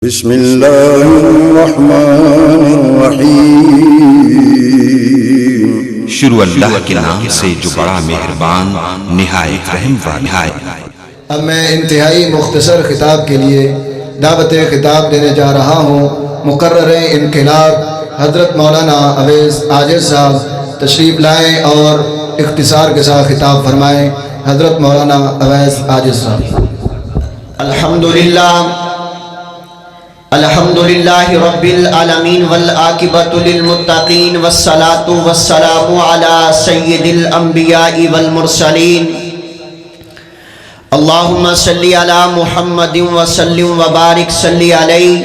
بسم اللہ الرحمن الرحیم۔ شروع اللہ کے نام سے جو بڑا مہربان نہایت رحم والا ہے۔ اب میں انتہائی مختصر خطاب کے لیے دعوت خطاب دینے جا رہا ہوں۔ مقرر انقلاب حضرت مولانا اویس عاجز صاحب تشریف لائیں اور اختصار کے ساتھ خطاب فرمائیں۔ حضرت مولانا اویس عاجز صاحب۔ الحمدللہ رب العالمین والعاقبۃ للمتقین والصلاۃ والسلام علی سید الانبیاء والمرسلین۔ اللہم صلی علی محمد وسلم وبارک صلی علیہ۔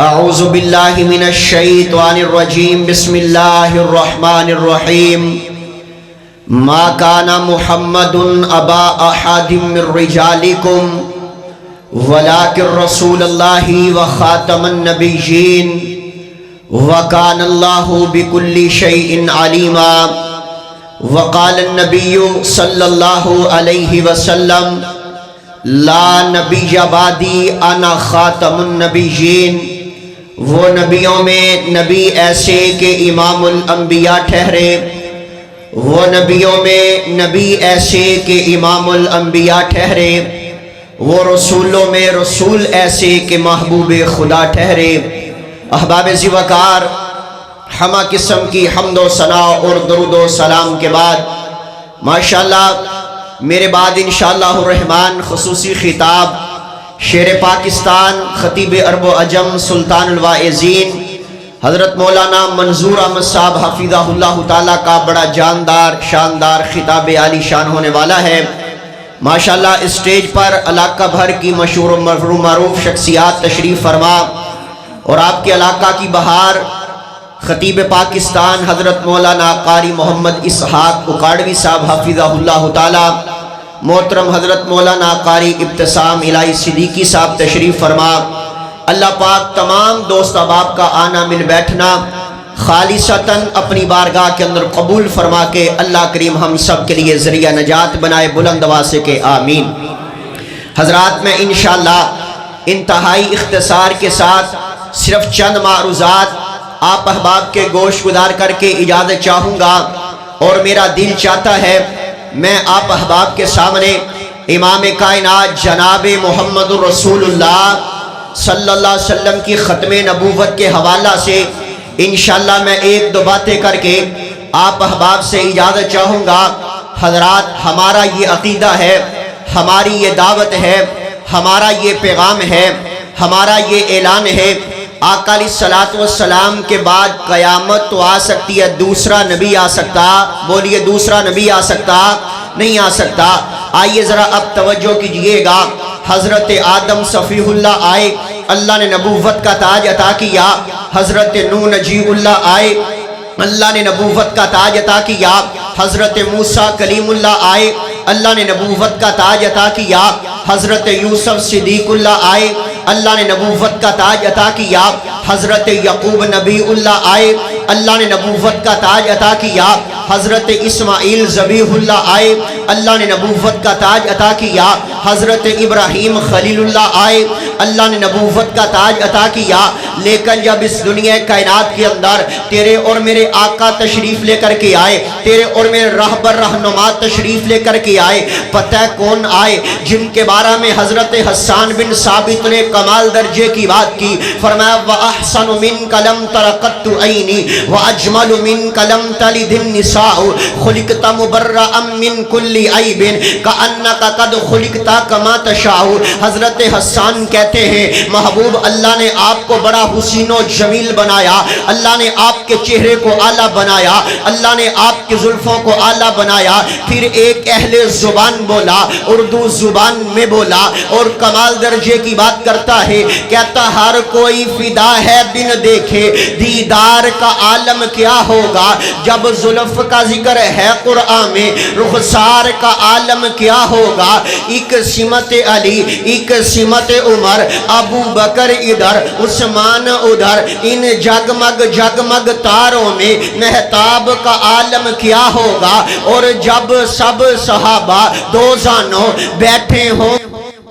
اعوذ باللہ من الشیطان الرجیم، بسم اللہ الرحمن الرحیم۔ ما کان محمد ابا احد من رجالکم ولیکن رسول اللہ وخاتم النبیین وکان اللہ بکل شیء علیما۔ وقال النبی صلی اللہ علیہ وسلم لا نبی بعدی انا خاتم النبیین۔ وہ نبیوں میں نبی ایسے کہ امام الانبیاء ٹھہرے، وہ نبیوں میں نبی ایسے کہ امام الانبیاء ٹھہرے، وہ رسولوں میں رسول ایسے کہ محبوب خدا ٹھہرے۔ احباب ذوقار، ہمہ قسم کی حمد و ثنا اور درود و سلام کے بعد ماشاءاللہ میرے بعد انشاءاللہ الرحمن خصوصی خطاب شیر پاکستان خطیب عرب و عجم سلطان الواعظین حضرت مولانا منظور احمد صاحب حفظہ اللہ تعالیٰ کا بڑا جاندار شاندار خطاب عالی شان ہونے والا ہے۔ ماشاءاللہ اسٹیج پر علاقہ بھر کی مشہور و معروف شخصیات تشریف فرما اور آپ کے علاقہ کی بہار خطیب پاکستان حضرت مولانا قاری محمد اسحاق اکاڑوی صاحب حفظہ اللہ تعالی، محترم حضرت مولانا قاری ابتسام الہی صدیقی صاحب تشریف فرما۔ اللہ پاک تمام دوست احباب کا آنا مل بیٹھنا خالصتاً اپنی بارگاہ کے اندر قبول فرما کے اللہ کریم ہم سب کے لیے ذریعہ نجات بنائے، بلند آواز سے کہ آمین۔ حضرات میں انشاءاللہ انتہائی اختصار کے ساتھ صرف چند معروضات آپ احباب کے گوش گزار کر کے اجازت چاہوں گا، اور میرا دل چاہتا ہے میں آپ احباب کے سامنے امام کائنات جناب محمد رسول اللہ صلی اللہ علیہ وسلم کی ختم نبوت کے حوالہ سے انشاءاللہ میں ایک دو باتیں کر کے آپ احباب سے اجازت چاہوں گا۔ حضرات، ہمارا یہ عقیدہ ہے، ہماری یہ دعوت ہے، ہمارا یہ پیغام ہے، ہمارا یہ اعلان ہے، آقا علیہ الصلوۃ والسلام کے بعد قیامت تو آ سکتی ہے، دوسرا نبی آ سکتا، بولیے دوسرا نبی آ سکتا نہیں آ سکتا۔ آئیے ذرا اب توجہ کیجئے گا، حضرت آدم صفیہ اللہ آئے، اللہ نے نبوت کا تاج عطا کیا۔ حضرت نوح نجی اللہ آئے، اللہ نے نبوت کا تاج عطا کیا۔ حضرت موسیٰ کلیم اللہ آئے، اللہ نے نبوت کا تاج عطا کیا۔ حضرت یوسف صدیق اللہ آئے، اللہ نے نبوت کا تاج عطا کیا۔ حضرت یعقوب نبی اللہ آئے، اللہ نے نبوت کا تاج عطا کیا۔ حضرت اسماعیل ذبیح اللہ آئے، اللہ نے نبوت کا تاج عطا کیا۔ حضرت ابراہیم خلیل اللہ آئے، اللہ نے نبوت کا تاج عطا کیا۔ لیکن جب اس دنیا کائنات کے اندر تیرے اور میرے آقا تشریف لے کر کے آئے، تیرے اور میرے راہبر رہنما تشریف لے کر کے آئے، پتہ کون آئے؟ جن کے بارے میں حضرت حسان بن ثابت نے کمال درجے کی بات کی، فرمایا وَأَحْسَنُ مِنْكَ لَمْ تَرَ قَطُّ عَيْنِي وَأَجْمَلُ مِنْكَ لَمْ تَلِدِ النِّسَاءُ خُلِقْتَ مُبَرَّأً مِنْ كُلِّ عَيْبٍ كَأَنَّكَ قَدْ خُلِقْتَ كَمَا تَشَاءُ۔ حضرت حسان کہتے ہیں محبوب اللہ نے آپ کو بڑا حسین و جمیل بنایا، اللہ نے آپ کے چہرے کو اعلیٰ بنایا، اللہ نے آپ کے زلفوں کو اعلیٰ بنایا۔ پھر ایک اہل زبان بولا، اردو زبان میں بولا اور کمال درجے کی بات کرتا ہے، کہتا ہر کوئی فدا ہے بن دیکھے دیدار کا عالم کیا ہوگا۔ جب زلف کا ذکر ہے قرآن میں، رخسار کا عالم کیا ہوگا۔ ایک سمت علی، ایک سمت عمر، ابو بکر ادھر عثمان ادھر، ان جگمگ جگمگ تاروں میں مہتاب کا عالم کیا ہوگا۔ اور جب سب صحابہ دو زانوں بیٹھے ہوں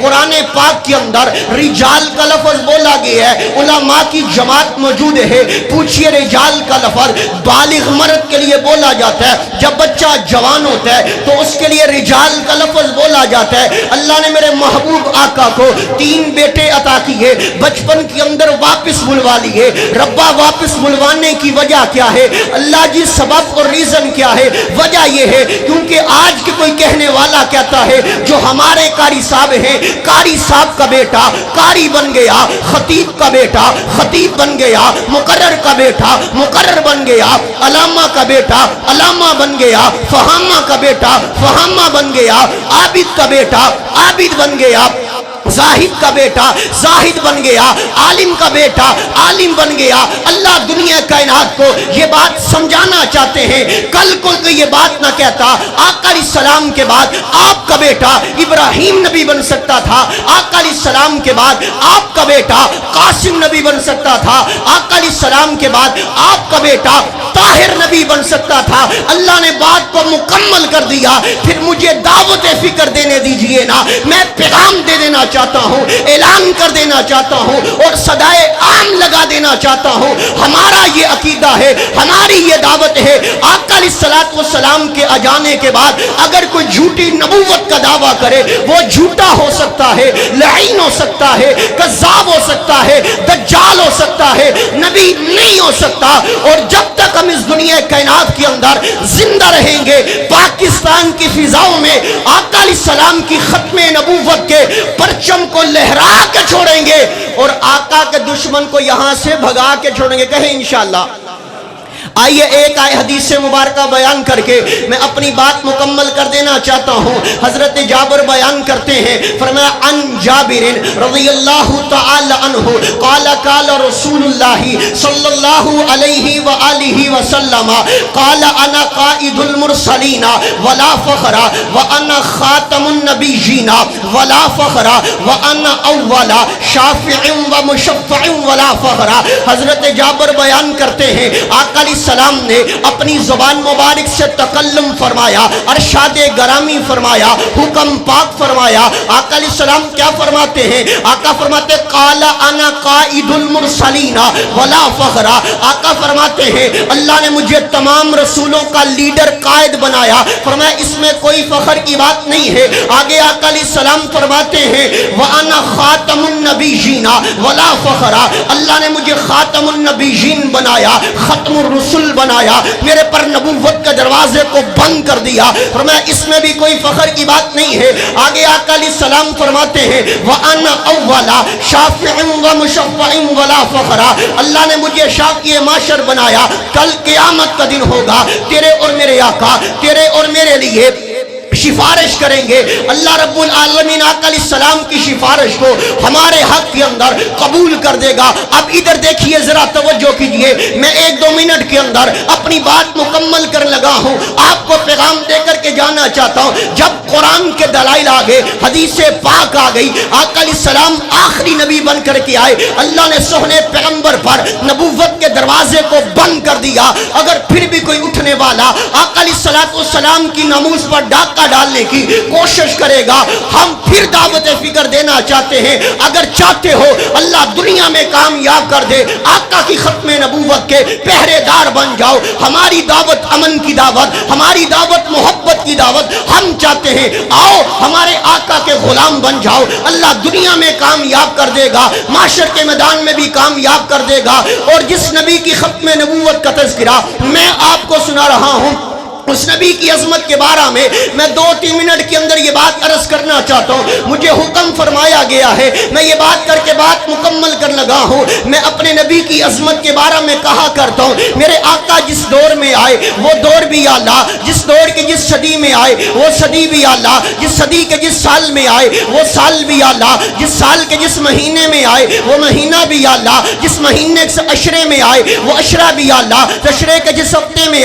قرآن پاک کے اندر رجال کا لفظ بولا گیا ہے. علماء کی جماعت موجود ہے. پوچھئے رجال کا لفظ بالغ مرد کے لیے بولا جاتا ہے. جب بچہ جوان ہوتا ہے تو اس کے لیے رجال کا لفظ بولا جاتا ہے. اللہ نے میرے محبوب آقا کو 3 بیٹے عطا کیے. بچپن کے اندر واپس بلوا لیے. ربا واپس بلوانے کی وجہ کیا ہے؟ اللہ جی سبب اور ریزن کیا ہے؟ وجہ یہ ہے کیونکہ آج کے کوئی کہنے والا کہتا ہے جو ہمارے قاری صاحب ہیں، قاری صاحب کا بیٹا قاری بن گیا، خطیب کا بیٹا خطیب بن گیا، مقرر کا بیٹا مقرر بن گیا، علامہ کا بیٹا علامہ بن گیا، فہامہ کا بیٹا فہامہ بن گیا، عابد کا بیٹا عابد بن گیا، زاہد کا بیٹا زاہد بن گیا، عالم کا بیٹا عالم بن گیا. اللہ دنیا کائنات کو یہ بات سمجھانا چاہتے ہیں. کل کو یہ بات نہ کہتا آقا علیہ السلام کے بعد آپ کا بیٹا ابراہیم نبی بن سکتا تھا، آقا علیہ السلام کے بعد آپ کا بیٹا قاسم نبی بن سکتا تھا، آقا علیہ السلام کے بعد آپ کا بیٹا طاہر نبی بن سکتا تھا. اللہ نے بات کو مکمل کر دیا. پھر مجھے دعوت فکر دینے دیجئے نا. میں پیغام دے دینا چاہتا ہوں، اعلان کر دینا چاہتا ہوں اور صدائے عام لگا دینا چاہتا ہوں. ہمارا یہ عقیدہ ہے، ہماری یہ دعوت ہے. آقا علیہ السلام کے آ جانے کے بعد اگر کوئی جھوٹی نبوت کا دعویٰ کرے وہ جھوٹا ہو سکتا ہے، لعین ہو سکتا ہے، کذاب ہو سکتا ہے، دجال ہو سکتا ہے، نبی نہیں ہو سکتا. اور جب تک ہم اس دنیا کائنات کے اندر زندہ رہیں گے پاکستان کی فضاؤں میں آقا علیہ السلام کی ختم نبوت کے پرچم کو لہرا کے چھوڑیں گے اور آقا کے دشمن کو یہاں سے بھگا کے چھوڑیں گے. کہیں انشاءاللہ. آئیے ایک آئے حدیث مبارکہ بیان کر کے میں اپنی بات مکمل کر دینا چاہتا ہوں. حضرت جابر بیان کرتے ہیں، فرمایا عن جابر رضی اللہ تعالی عنہ قال قال رسول اللہ صلی اللہ علیہ وآلہ وسلم قال انا قائد المرسلین ولا فخر وانا خاتم النبیین ولا فخر وانا اول شافع ومشفع ولا فخر. حضرت جابر بیان کرتے ہیں آقا علیہ السلام نے اپنی زبان مبارک سے تکلم فرمایا، ارشاد گرامی فرمایا، حکم پاک فرمایا. آقا علیہ السلام کیا فرماتے ہیں؟ آقا فرماتے قال انا قائد المرسلین ولا فخر. آقا فرماتے ہیں اللہ نے مجھے تمام رسولوں کا لیڈر قائد بنایا. فرمایا اس میں کوئی فخر کی بات نہیں ہے. آگے آقا علیہ السلام فرماتے ہیں وانا خاتم النبیین ولا فخر. اللہ نے مجھے خاتم النبیین بنایا، ختم الرسل بنایا، میرے پر نبوت کے دروازے کو بند کر دیا. فرمایا اس میں بھی کوئی فخر کی بات نہیں ہے. آگے آقا علیہ السلام فرماتے ہیں وَأَنَا أَوَّلَ شَافِعٍ وَمُشَفَّعٍ وَلَا فَخْرَ. اللہ نے مجھے شافع معاشر بنایا. کل قیامت کا دن ہوگا، تیرے اور میرے آقا تیرے اور میرے لیے سفارش کریں گے. اللہ رب العالمین آقا علیہ السلام کی سفارش کو ہمارے حق کے اندر قبول کر دے گا. اب ادھر دیکھیے ذرا توجہ کیجئے. میں 1-2 منٹ کے اندر اپنی بات مکمل کر لگا ہوں. آپ کو پیغام دے کر کے جانا چاہتا ہوں. جب قرآن کے دلائل آ گئے، حدیث پاک آ گئی، آقا علیہ السلام آخری نبی بن کر کے آئے. اللہ نے سونے پیغمبر پر نبوت کے دروازے کو بند کر دیا. اگر پھر بھی کوئی اٹھنے والا آقا علیہ السلام کی ناموس پر ڈاکہ ڈالنے کی کوشش کرے گا، ہم پھر دعوت فکر دینا چاہتے ہیں. اگر چاہتے ہو اللہ دنیا میں کامیاب کر دے، آقا کی ختم نبوت کے پہرے دار بن جاؤ. ہماری دعوت امن کی دعوت، ہماری دعوت محبت کی دعوت. ہم چاہتے ہیں آؤ ہمارے آقا کے غلام بن جاؤ. اللہ دنیا میں کامیاب کر دے گا، معاشر کے میدان میں بھی کامیاب کر دے گا. اور جس نبی کی ختم نبوت کا تذکرہ میں آپ کو سنا رہا ہوں، اس نبی کی عظمت کے بارے میں 2-3 منٹ کے اندر یہ بات عرض کرنا چاہتا ہوں. مجھے حکم فرمایا گیا ہے، میں یہ بات کر کے بات مکمل کر لگا ہوں. میں اپنے نبی کی عظمت کے بارے میں کہا کرتا ہوں میرے آقا جس دور میں آئے وہ دور بھی یا اللہ، جس دور کے جس صدی میں آئے وہ صدی بھی یا اللہ، جس صدی کے جس سال میں آئے وہ سال بھی یا اللہ، جس سال کے جس مہینے میں آئے وہ مہینہ بھی یا اللہ، جس مہینے کے عشرے میں آئے وہ عشرہ بھی یا اللہ، عشرے کے جس ہفتے میں